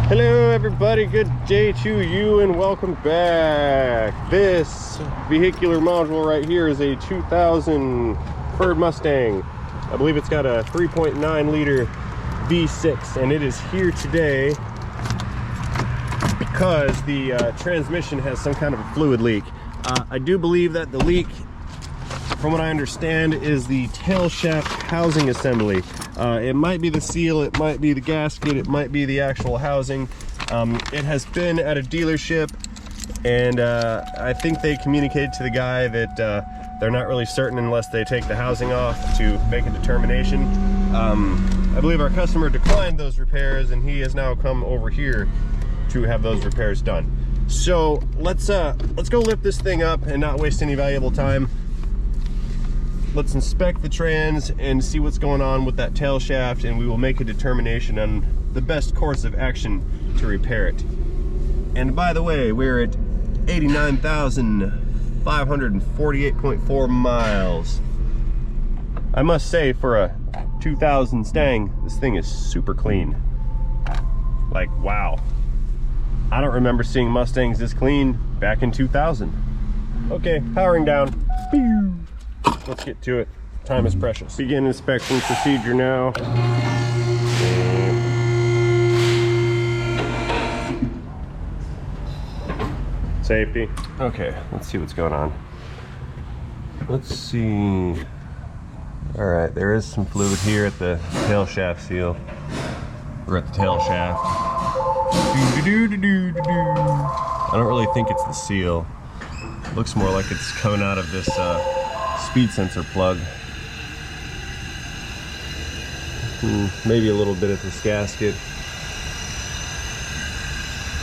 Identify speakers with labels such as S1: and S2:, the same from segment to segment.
S1: Hello everybody, good day to you and welcome back. This vehicular module right here is a 2000 Ford Mustang. I believe it's got a 3.9 liter V6 and it is here today because the transmission has some kind of a fluid leak. I do believe that the leak, from what I understand, is the tail shaft housing assembly. It might be the seal, it might be the gasket, it might be the actual housing. It has been at a dealership, and I think they communicated to the guy that they're not really certain unless they take the housing off to make a determination. I believe our customer declined those repairs, and he has now come over here to have those repairs done. So let's go lift this thing up and not waste any valuable time. Let's inspect the trans and see what's going on with that tail shaft, and we will make a determination on the best course of action to repair it. And by the way, we're at 89,548.4 miles. I must say, for a 2000 Mustang, this thing is super clean. Like, wow. I don't remember seeing Mustangs this clean back in 2000. Okay, powering down. Let's get to it. Time is precious. Begin inspection procedure now. Safety. Okay, let's see what's going on. Let's see. All right, there is some fluid here at the tail shaft seal. We're at the tail shaft. I don't really think it's the seal. Looks more like it's coming out of this speed sensor plug. Maybe a little bit at this gasket.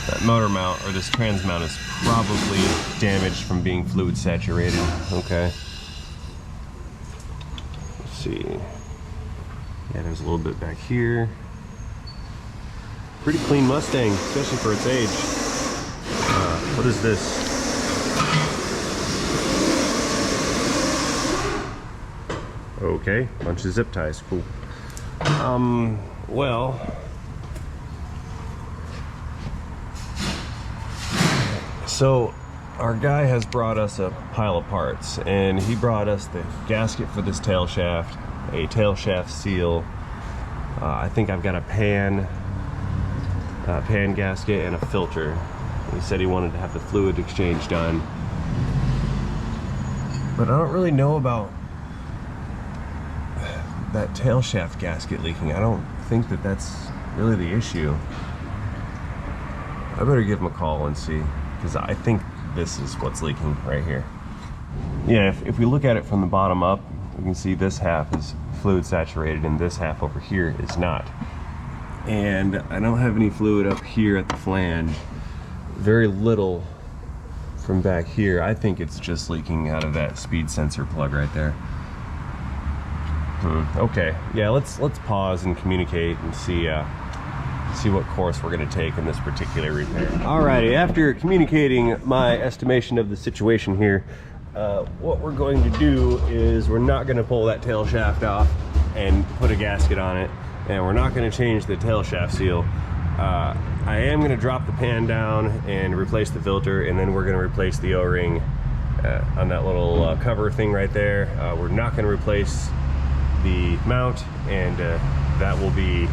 S1: That motor mount, or this trans mount, is probably damaged from being fluid saturated. Okay. Let's see. Yeah, there's a little bit back here. Pretty clean Mustang, especially for its age. What is this? Okay, bunch of zip ties, cool. Well, so our guy has brought us a pile of parts, and he brought us the gasket for this tail shaft, a tail shaft seal. I think I've got a pan gasket and a filter. He said he wanted to have the fluid exchange done, but I don't really know about that tail shaft gasket leaking. I don't think that that's really the issue. I better give him a call and see, because I think this is what's leaking right here. Yeah, if we look at it from the bottom up, we can see this half is fluid saturated and this half over here is not. And I don't have any fluid up here at the flange. Very little from back here. I think it's just leaking out of that speed sensor plug right there. Okay, yeah, let's pause and communicate and see what course we're going to take in this particular repair. Alrighty, after communicating my estimation of the situation here, what we're going to do is we're not going to pull that tail shaft off and put a gasket on it, and we're not going to change the tail shaft seal. I am going to drop the pan down and replace the filter, and then we're going to replace the O-ring on that little cover thing right there. We're not going to replace the mount, and that will be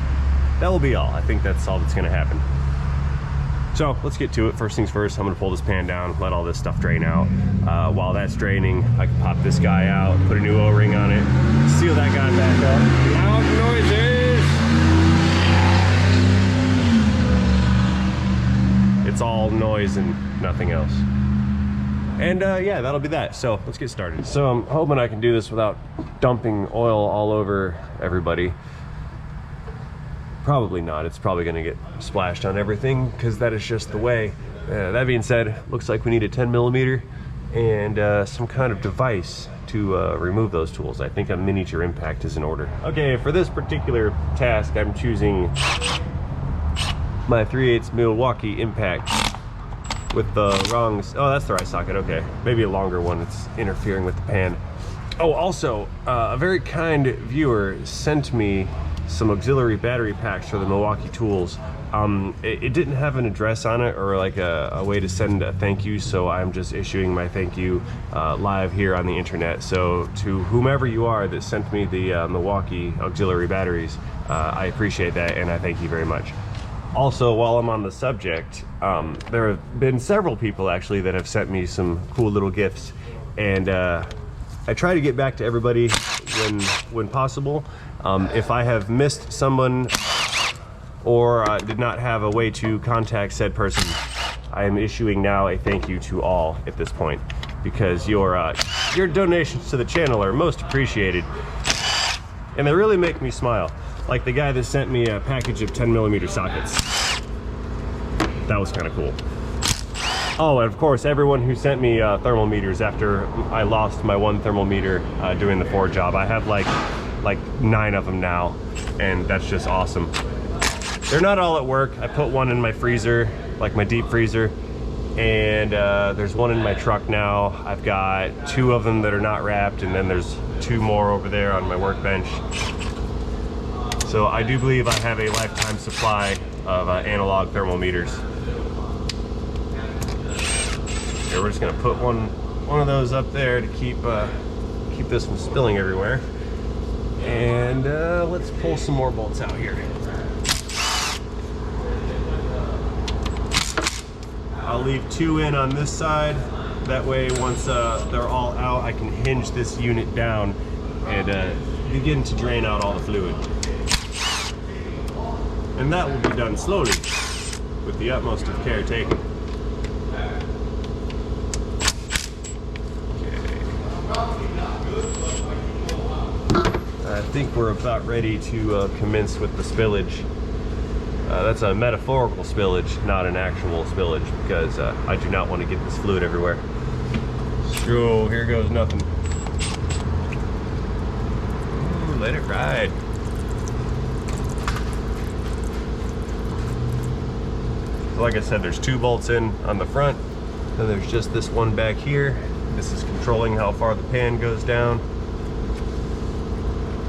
S1: all. I think that's all that's going to happen. So let's get to it. First things first, I'm going to pull this pan down, let all this stuff drain out. While that's draining, I can pop this guy out, put a new O-ring on it, seal that guy back up. Loud noises! It's all noise and nothing else. And yeah, that'll be that. So let's get started. So I'm hoping I can do this without dumping oil all over everybody. Probably not. It's probably going to get splashed on everything, because that is just the way. That being said, looks like we need a 10mm and some kind of device to remove those tools. I think a miniature impact is in order. Okay, for this particular task, I'm choosing my 3/8 Milwaukee impact with the wrong, oh, that's the right socket. Okay, maybe a longer one. It's interfering with the pan. Oh, also, a very kind viewer sent me some auxiliary battery packs for the Milwaukee tools. It didn't have an address on it or like a way to send a thank you, so I'm just issuing my thank you live here on the internet. So to whomever you are that sent me the Milwaukee auxiliary batteries, I appreciate that and I thank you very much. Also, while I'm on the subject, there have been several people actually that have sent me some cool little gifts, and I try to get back to everybody when possible. If I have missed someone or did not have a way to contact said person, I am issuing now a thank you to all at this point, because your donations to the channel are most appreciated and they really make me smile. Like the guy that sent me a package of 10mm sockets. That was kind of cool. Oh, and of course, everyone who sent me thermal meters after I lost my one thermal meter doing the Ford job. I have like 9 of them now, and that's just awesome. They're not all at work. I put one in my freezer, like my deep freezer, and there's one in my truck now. I've got 2 of them that are not wrapped, and then there's 2 more over there on my workbench. So I do believe I have a lifetime supply of analog thermal meters. Here, we're just gonna put one of those up there to keep this from spilling everywhere. And let's pull some more bolts out here. I'll leave 2 in on this side. That way, once they're all out, I can hinge this unit down and begin to drain out all the fluid. And that will be done slowly, with the utmost of care taken. I think we're about ready to commence with the spillage. That's a metaphorical spillage, not an actual spillage, because I do not want to get this fluid everywhere. So here goes nothing. Ooh, let it ride. Like I said, there's 2 bolts in on the front, and there's just this one back here. This is controlling how far the pan goes down.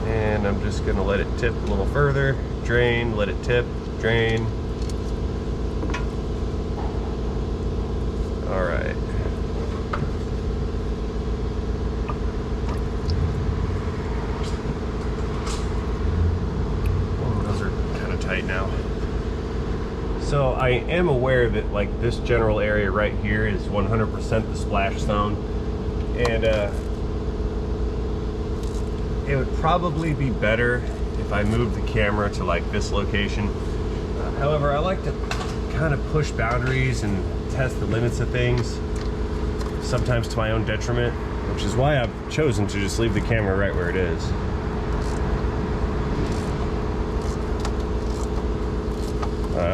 S1: And I'm just gonna let it tip a little further, drain, let it tip, drain. All right. Oh, those are kind of tight now. So I am aware that like this general area right here is 100% the splash zone, and it would probably be better if I moved the camera to like this location. However, I like to kind of push boundaries and test the limits of things, sometimes to my own detriment, which is why I've chosen to just leave the camera right where it is.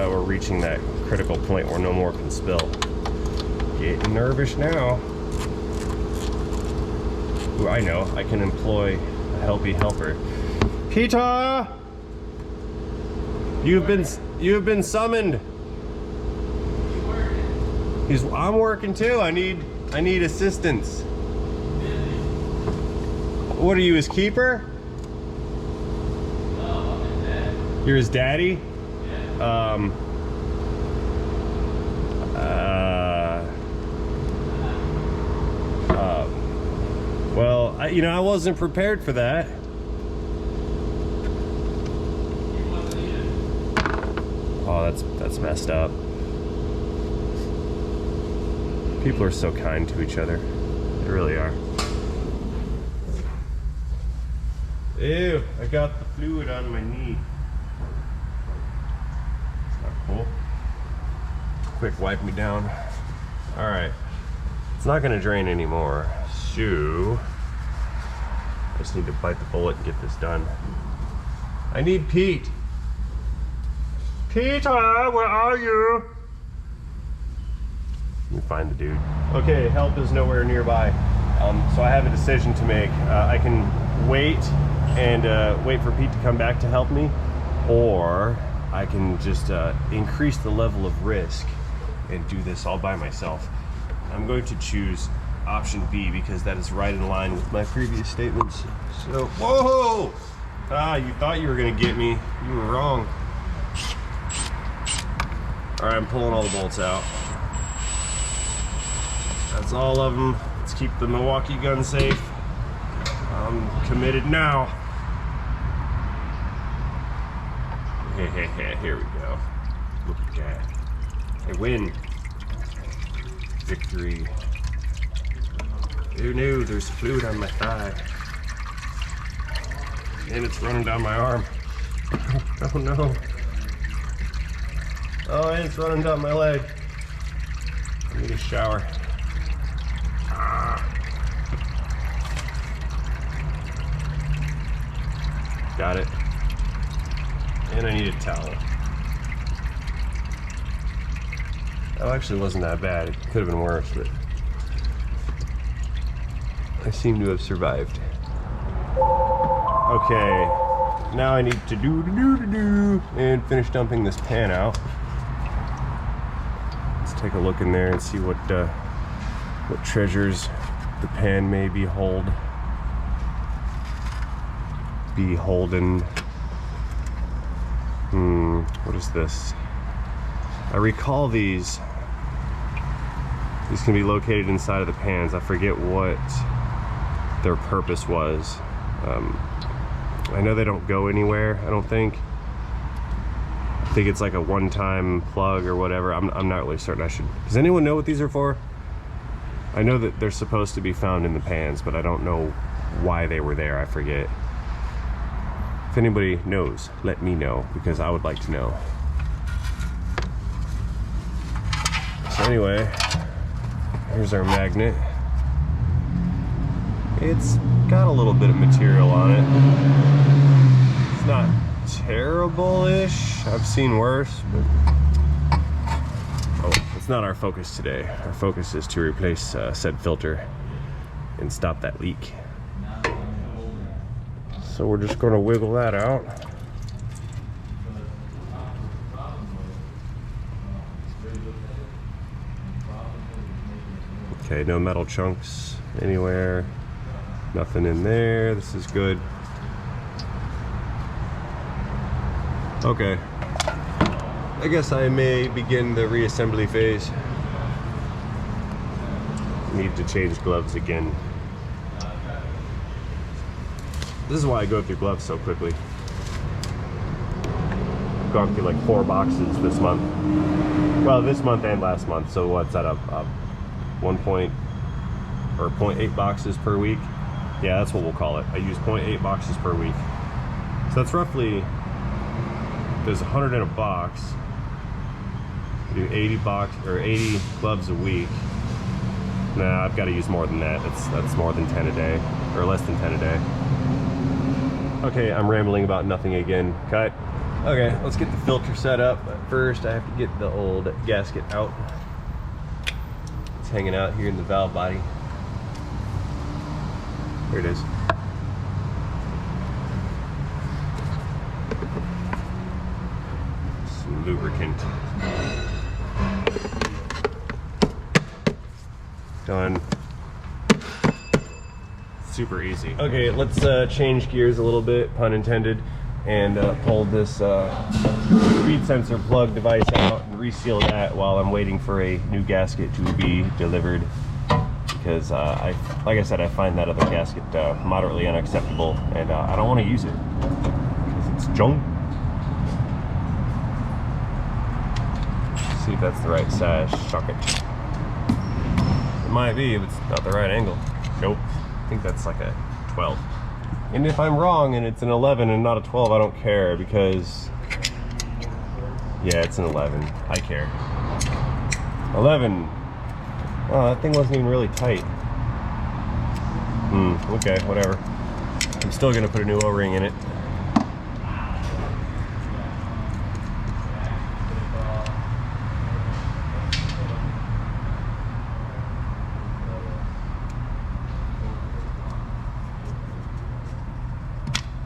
S1: We're reaching that critical point where no more can spill. Getting nervous now. Ooh, I know, I can employ a helpy helper. Peter! You've been summoned. I'm working too. I need assistance. What are you, his keeper?
S2: No, I'm his dad.
S1: You're his daddy?
S2: Yeah.
S1: Well, I wasn't prepared for that. Oh, that's messed up. People are so kind to each other. They really are. Ew, I got the fluid on my knee. It's not cool. Quick, wipe me down. All right. It's not gonna drain anymore. So, I just need to bite the bullet and get this done. I need Pete. Peter, where are you? Let me find the dude. Okay, help is nowhere nearby. So I have a decision to make. I can wait and wait for Pete to come back to help me, or I can just increase the level of risk and do this all by myself. I'm going to choose option B because that is right in line with my previous statements. So, whoa! Ah, you thought you were gonna get me. You were wrong. Alright, I'm pulling all the bolts out. That's all of them. Let's keep the Milwaukee gun safe. I'm committed now. Here we go. Look at that. I win. Victory. Who knew there's fluid on my thigh? And it's running down my arm. Oh no. Oh, and it's running down my leg. I need a shower. Got it. And I need a towel. That actually wasn't that bad. It could have been worse, but I seem to have survived. Okay, now I need to do and finish dumping this pan out. Let's take a look in there and see what treasures the pan may beholden. What is this? I recall these can be located inside of the pans. I forget what their purpose was. I know they don't go anywhere, I don't think. I think it's like a one-time plug or whatever. I'm not really certain. Does anyone know what these are for? I know that they're supposed to be found in the pans, but I don't know why they were there. I forget. If anybody knows, let me know, because I would like to know. So anyway, here's our magnet. It's got a little bit of material on it. It's not terrible-ish. I've seen worse, but oh, it's not our focus today. Our focus is to replace said filter and stop that leak. So we're just going to wiggle that out. Okay, no metal chunks anywhere. Nothing in there. This is good. Okay. I guess I may begin the reassembly phase. Need to change gloves again. This is why I go through gloves so quickly. I've gone through like 4 boxes this month. Well, this month and last month. So what's that, up 0.8 boxes per week? Yeah, that's what we'll call it. I use 0.8 boxes per week. So that's roughly, there's 100 in a box. I do 80 gloves a week. Nah, I've got to use more than that. That's more than 10 a day, or less than 10 a day. Okay, I'm rambling about nothing again. Cut. Okay, let's get the filter set up. But first, I have to get the old gasket out. It's hanging out here in the valve body. Here it is. Some lubricant. Done. Super easy. Okay, let's change gears a little bit, pun intended, and pull this speed sensor plug device out and reseal that while I'm waiting for a new gasket to be delivered. Because like I said, I find that other gasket moderately unacceptable, and I don't want to use it because it's junk. Let's see if that's the right size socket. It might be if it's not the right angle. Nope. I think that's like a 12. And if I'm wrong and it's an 11 and not a 12, I don't care, because yeah, it's an 11. I care. 11. Oh, that thing wasn't even really tight. Okay, whatever. I'm still gonna put a new O-ring in it.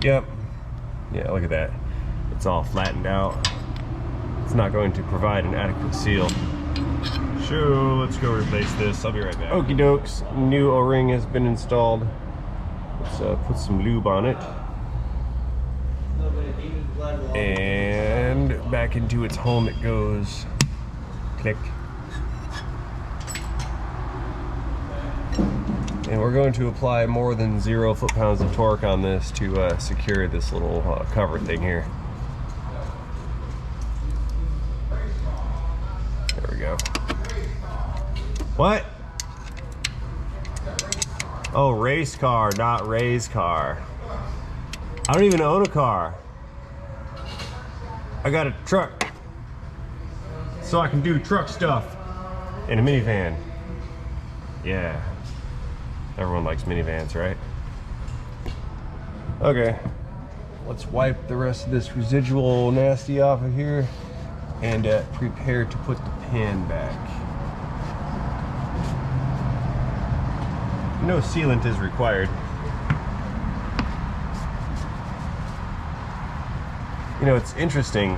S1: Yep. Yeah, look at that. It's all flattened out. It's not going to provide an adequate seal. So let's go replace this. I'll be right back. Okie dokes. New O-ring has been installed. Let's put some lube on it. And back into its home it goes. Click. And we're going to apply more than 0 foot-pounds of torque on this to secure this little cover thing here. There we go. What? Oh, race car, not Ray's car. I don't even own a car. I got a truck. So I can do truck stuff in a minivan. Yeah. Everyone likes minivans, right? Okay. Let's wipe the rest of this residual nasty off of here and prepare to put the pan back. No sealant is required. You know, it's interesting,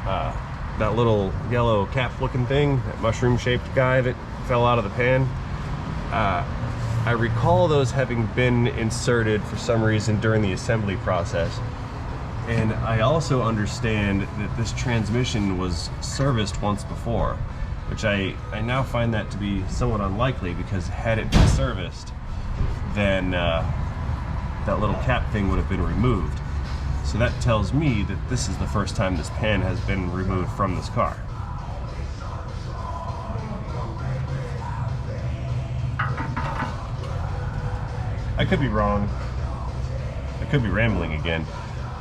S1: that little yellow cap looking thing, that mushroom shaped guy that fell out of the pan, I recall those having been inserted for some reason during the assembly process. And I also understand that this transmission was serviced once before, which I now find that to be somewhat unlikely, because had it been serviced, then that little cap thing would have been removed. So that tells me that this is the first time this pan has been removed from this car. I could be wrong. I could be rambling again,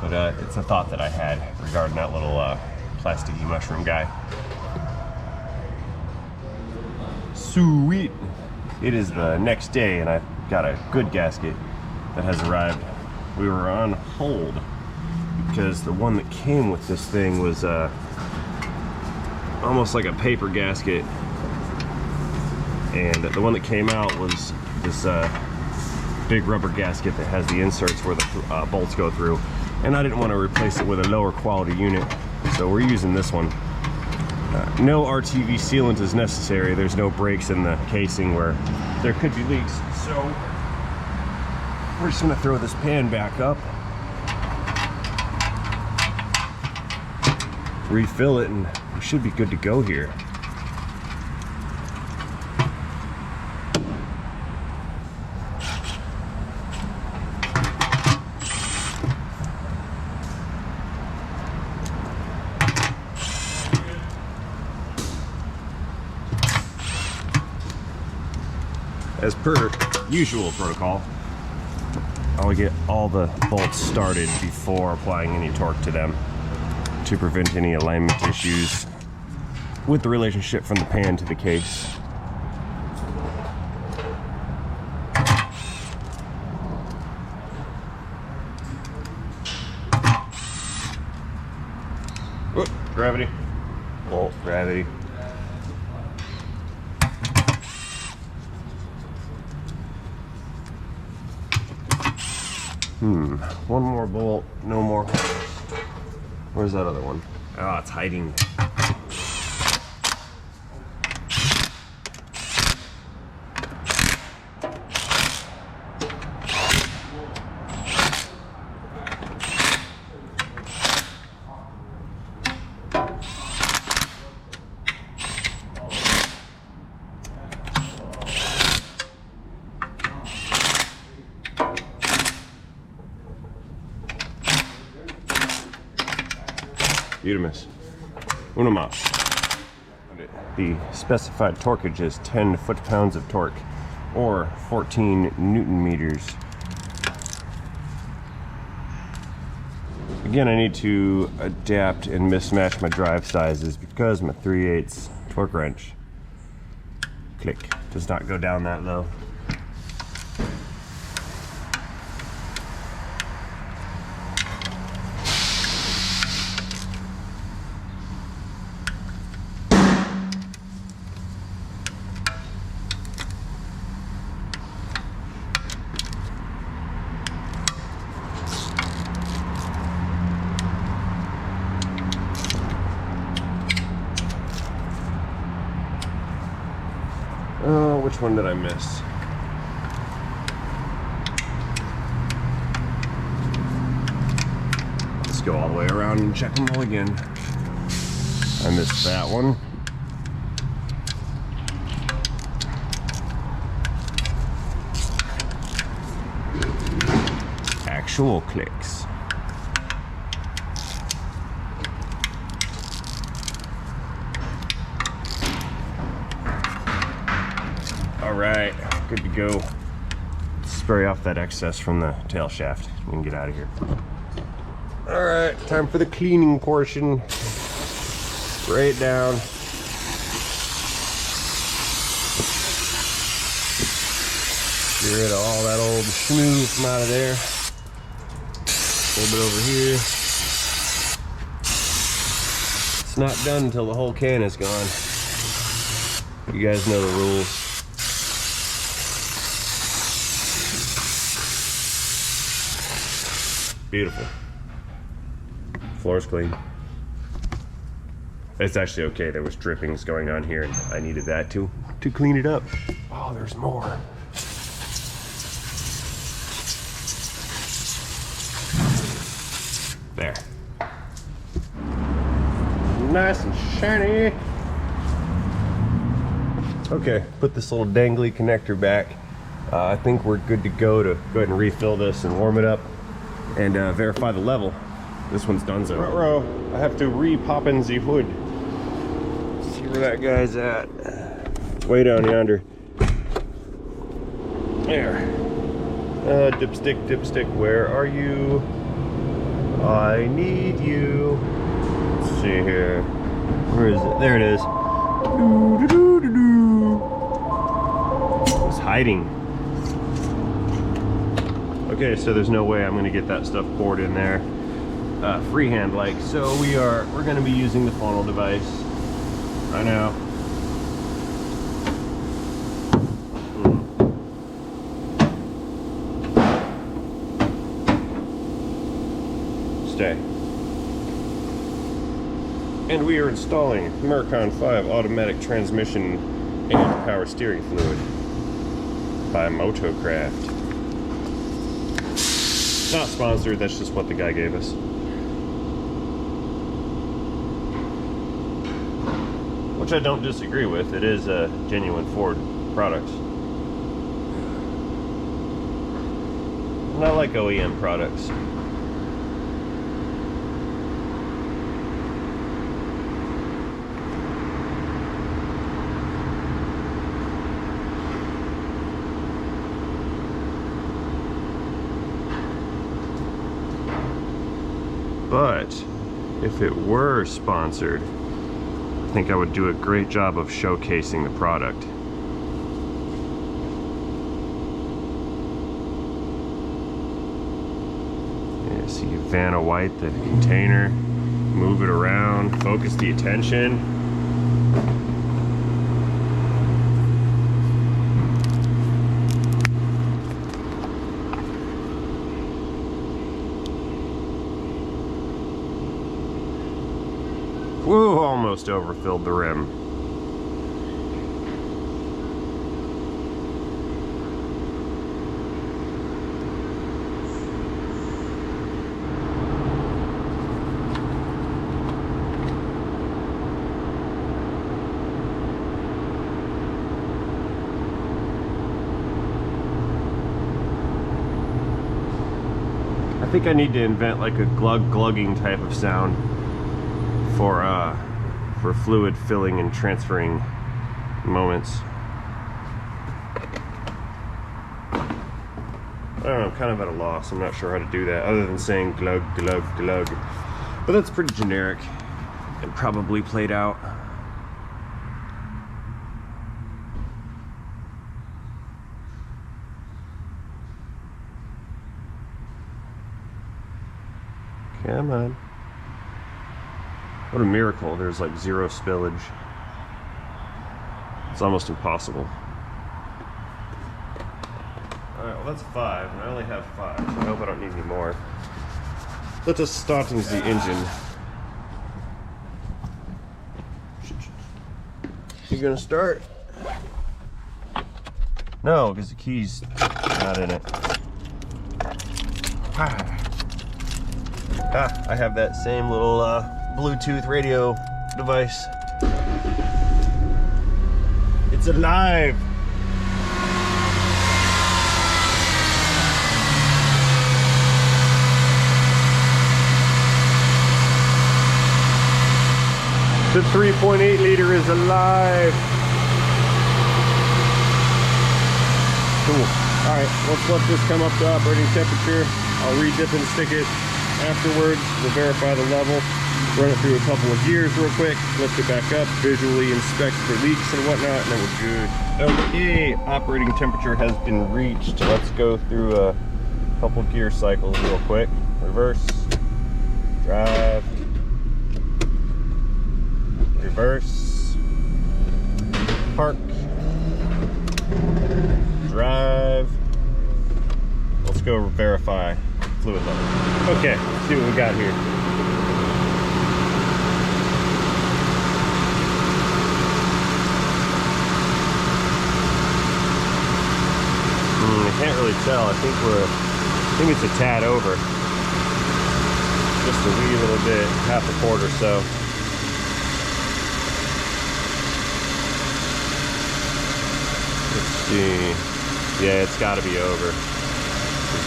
S1: but it's a thought that I had regarding that little plasticky mushroom guy. Sweet. It is the next day and I've got a good gasket that has arrived. We were on hold because the one that came with this thing was almost like a paper gasket, and the one that came out was this big rubber gasket that has the inserts where the bolts go through, and I didn't want to replace it with a lower quality unit, so we're using this one. No RTV sealant is necessary. There's no breaks in the casing where there could be leaks, so we're just going to throw this pan back up, refill it, and we should be good to go here. As per usual protocol, I'll get all the bolts started before applying any torque to them to prevent any alignment issues with the relationship from the pan to the case. Whoop, gravity. Bolt, gravity. One more bolt, no more holes. Where's that other one? Ah, it's hiding. Udamus. Uno mas. The specified torquage is 10 foot-pounds of torque, or 14 Newton meters. Again, I need to adapt and mismatch my drive sizes because my 3/8 torque wrench, click, does not go down that low. Which one did I miss? Let's go all the way around and check them all again. I missed that one. actual clicks. All right, good to go. Spray off that excess from the tail shaft. We can get out of here. All right, time for the cleaning portion. Spray it down. Get rid of all that old schmoo from out of there. A little bit over here. It's not done until the whole can is gone. You guys know the rules. Beautiful. Floor's clean. It's actually okay. There was drippings going on here, and I needed that to clean it up. Oh, there's more. There. Nice and shiny. Okay, put this little dangly connector back. I think we're good to go to go ahead and refill this and warm it up and verify the level. This one's done so. Ruh-roh. I have to re-pop in the hood. See where that guy's at. It's way down yonder. There. Dipstick, where are you? I need you. Let's see here. Where is it? There it is. It's hiding. Okay, so there's no way I'm gonna get that stuff poured in there freehand like. So we're gonna be using the funnel device. I know. Stay. And we are installing Mercon 5 automatic transmission and power steering fluid by Motocraft. Not sponsored, that's just what the guy gave us. Which I don't disagree with. It is a genuine Ford product. And I like OEM products. But if it were sponsored, I think I would do a great job of showcasing the product. Yeah, see Vanna White, the container, move it around, focus the attention. Woo, almost overfilled the rim. I think I need to invent like a glugging type of sound for fluid filling and transferring moments. I don't know, I'm kind of at a loss. I'm not sure how to do that other than saying glug, glug, glug. But that's pretty generic and probably played out. Come on. What a miracle, there's like zero spillage. It's almost impossible. Alright, well that's 5, and I only have 5, so I hope I don't need any more. Let us start into the engine. You gonna start? No, because the key's not in it. I have that same little Bluetooth radio device. It's alive! The 3.8 liter is alive. Cool. All right, let's let this come up to operating temperature. I'll re-dip and stick it afterwards. We'll verify the level, run it through a couple of gears real quick, lift it back up, visually inspect for leaks and whatnot, and then we're good. Okay, operating temperature has been reached. Let's go through a couple gear cycles real quick. Reverse, drive, reverse, park, drive. Let's go verify fluid level. Okay, let's see what we got here. I can't really tell. I think it's a tad over. Just a wee little bit, half a quart or so. Let's see. Yeah, it's got to be over.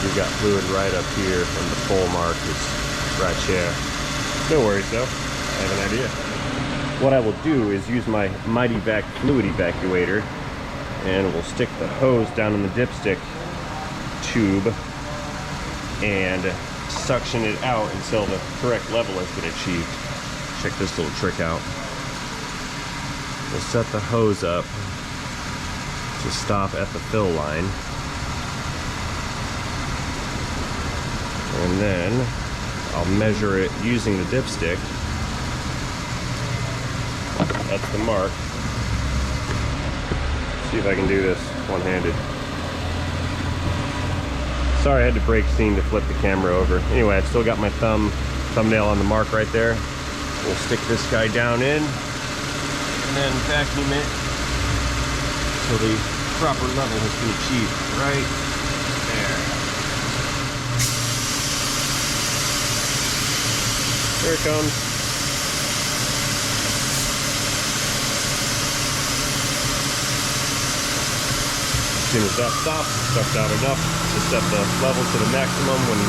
S1: We've got fluid right up here, and the full mark is right here. No worries though. I have an idea. What I will do is use my Mighty Vac fluid evacuator, and we'll stick the hose down in the dipstick tube and suction it out until the correct level has been achieved. Check this little trick out. We'll set the hose up to stop at the fill line, and then I'll measure it using the dipstick. That's the mark. See if I can do this one-handed. Sorry, I had to break scene to flip the camera over. Anyway, I've still got my thumbnail on the mark right there. We'll stick this guy down in and then vacuum it so the proper level has been achieved right there. There it comes. As soon as that stops, sucked out enough to set the level to the maximum when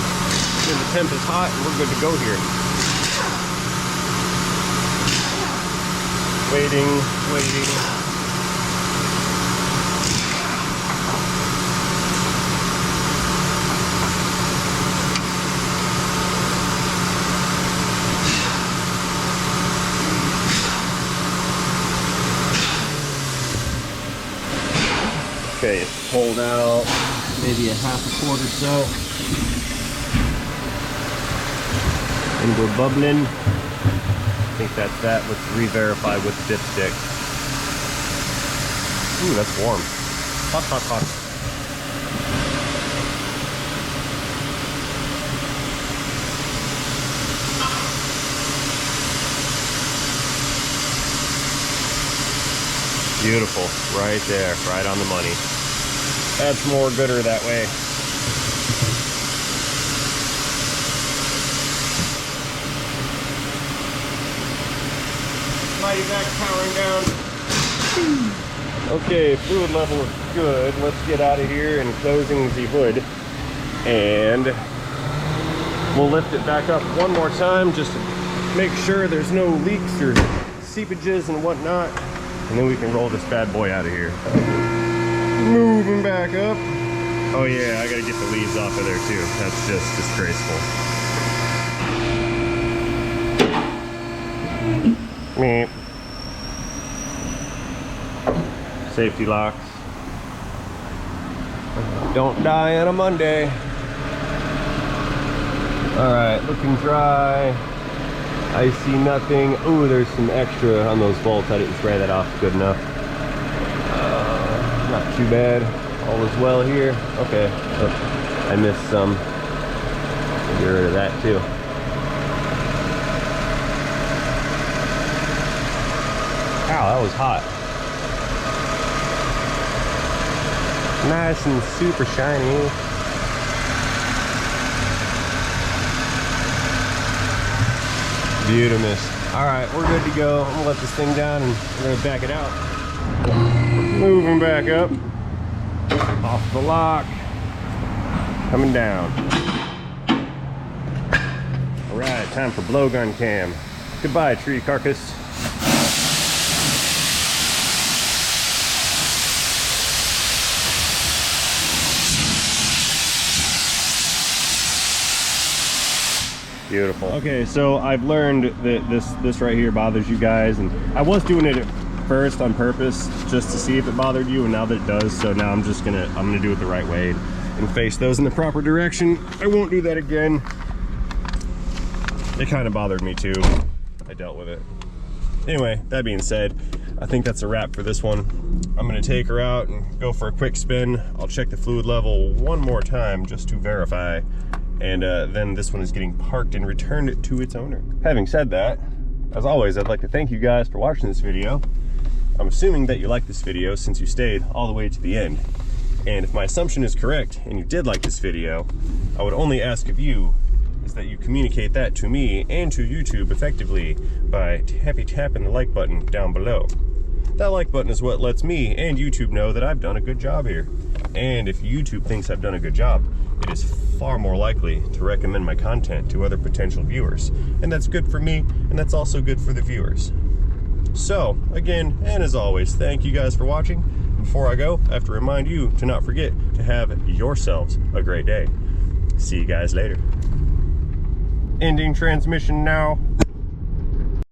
S1: the temp is hot, and we're good to go here. Waiting. Okay, it's pulled out maybe a half a quart or so. And we're bubbling. I think that's that. Let's re-verify with the dipstick. Ooh, that's warm. Hot, hot, hot. Beautiful, right there, right on the money. That's more gooder that way. Mighty Vac powering down. Okay, fluid level is good. Let's get out of here and closing the hood. And we'll lift it back up one more time just to make sure there's no leaks or seepages and whatnot. And then we can roll this bad boy out of here. Moving back up. Oh yeah, I gotta get the leaves off of there too. That's just disgraceful. Meep. Safety locks. Don't die on a Monday. All right, looking dry. I see nothing. Ooh, there's some extra on those bolts. I didn't spray that off good enough. Not too bad. All is well here. Okay. Oh, I missed some. Get rid of that too. Ow, that was hot. Nice and super shiny. Beautimous. All right, we're good to go. I'm gonna let this thing down and we're gonna back it out. Moving back up. Off the lock. Coming down. All right, time for blowgun cam. Goodbye, tree carcass. Beautiful. Okay, so I've learned that this right here bothers you guys, and I was doing it at first on purpose just to see if it bothered you, and now that it does, so now I'm gonna do it the right way and face those in the proper direction. I won't do that again. It kind of bothered me too. I dealt with it. Anyway, that being said, I think that's a wrap for this one. I'm gonna take her out and go for a quick spin. I'll check the fluid level one more time just to verify. And then this one is getting parked and returned to its owner. Having said that, as always, I'd like to thank you guys for watching this video. I'm assuming that you liked this video since you stayed all the way to the end. And if my assumption is correct and you did like this video, I would only ask of you is that you communicate that to me and to YouTube effectively by tapping the like button down below. That like button is what lets me and YouTube know that I've done a good job here. And if YouTube thinks I've done a good job, it is far more likely to recommend my content to other potential viewers. And that's good for me, and that's also good for the viewers. So, again, and as always, thank you guys for watching. Before I go, I have to remind you to not forget to have yourselves a great day. See you guys later. Ending transmission now.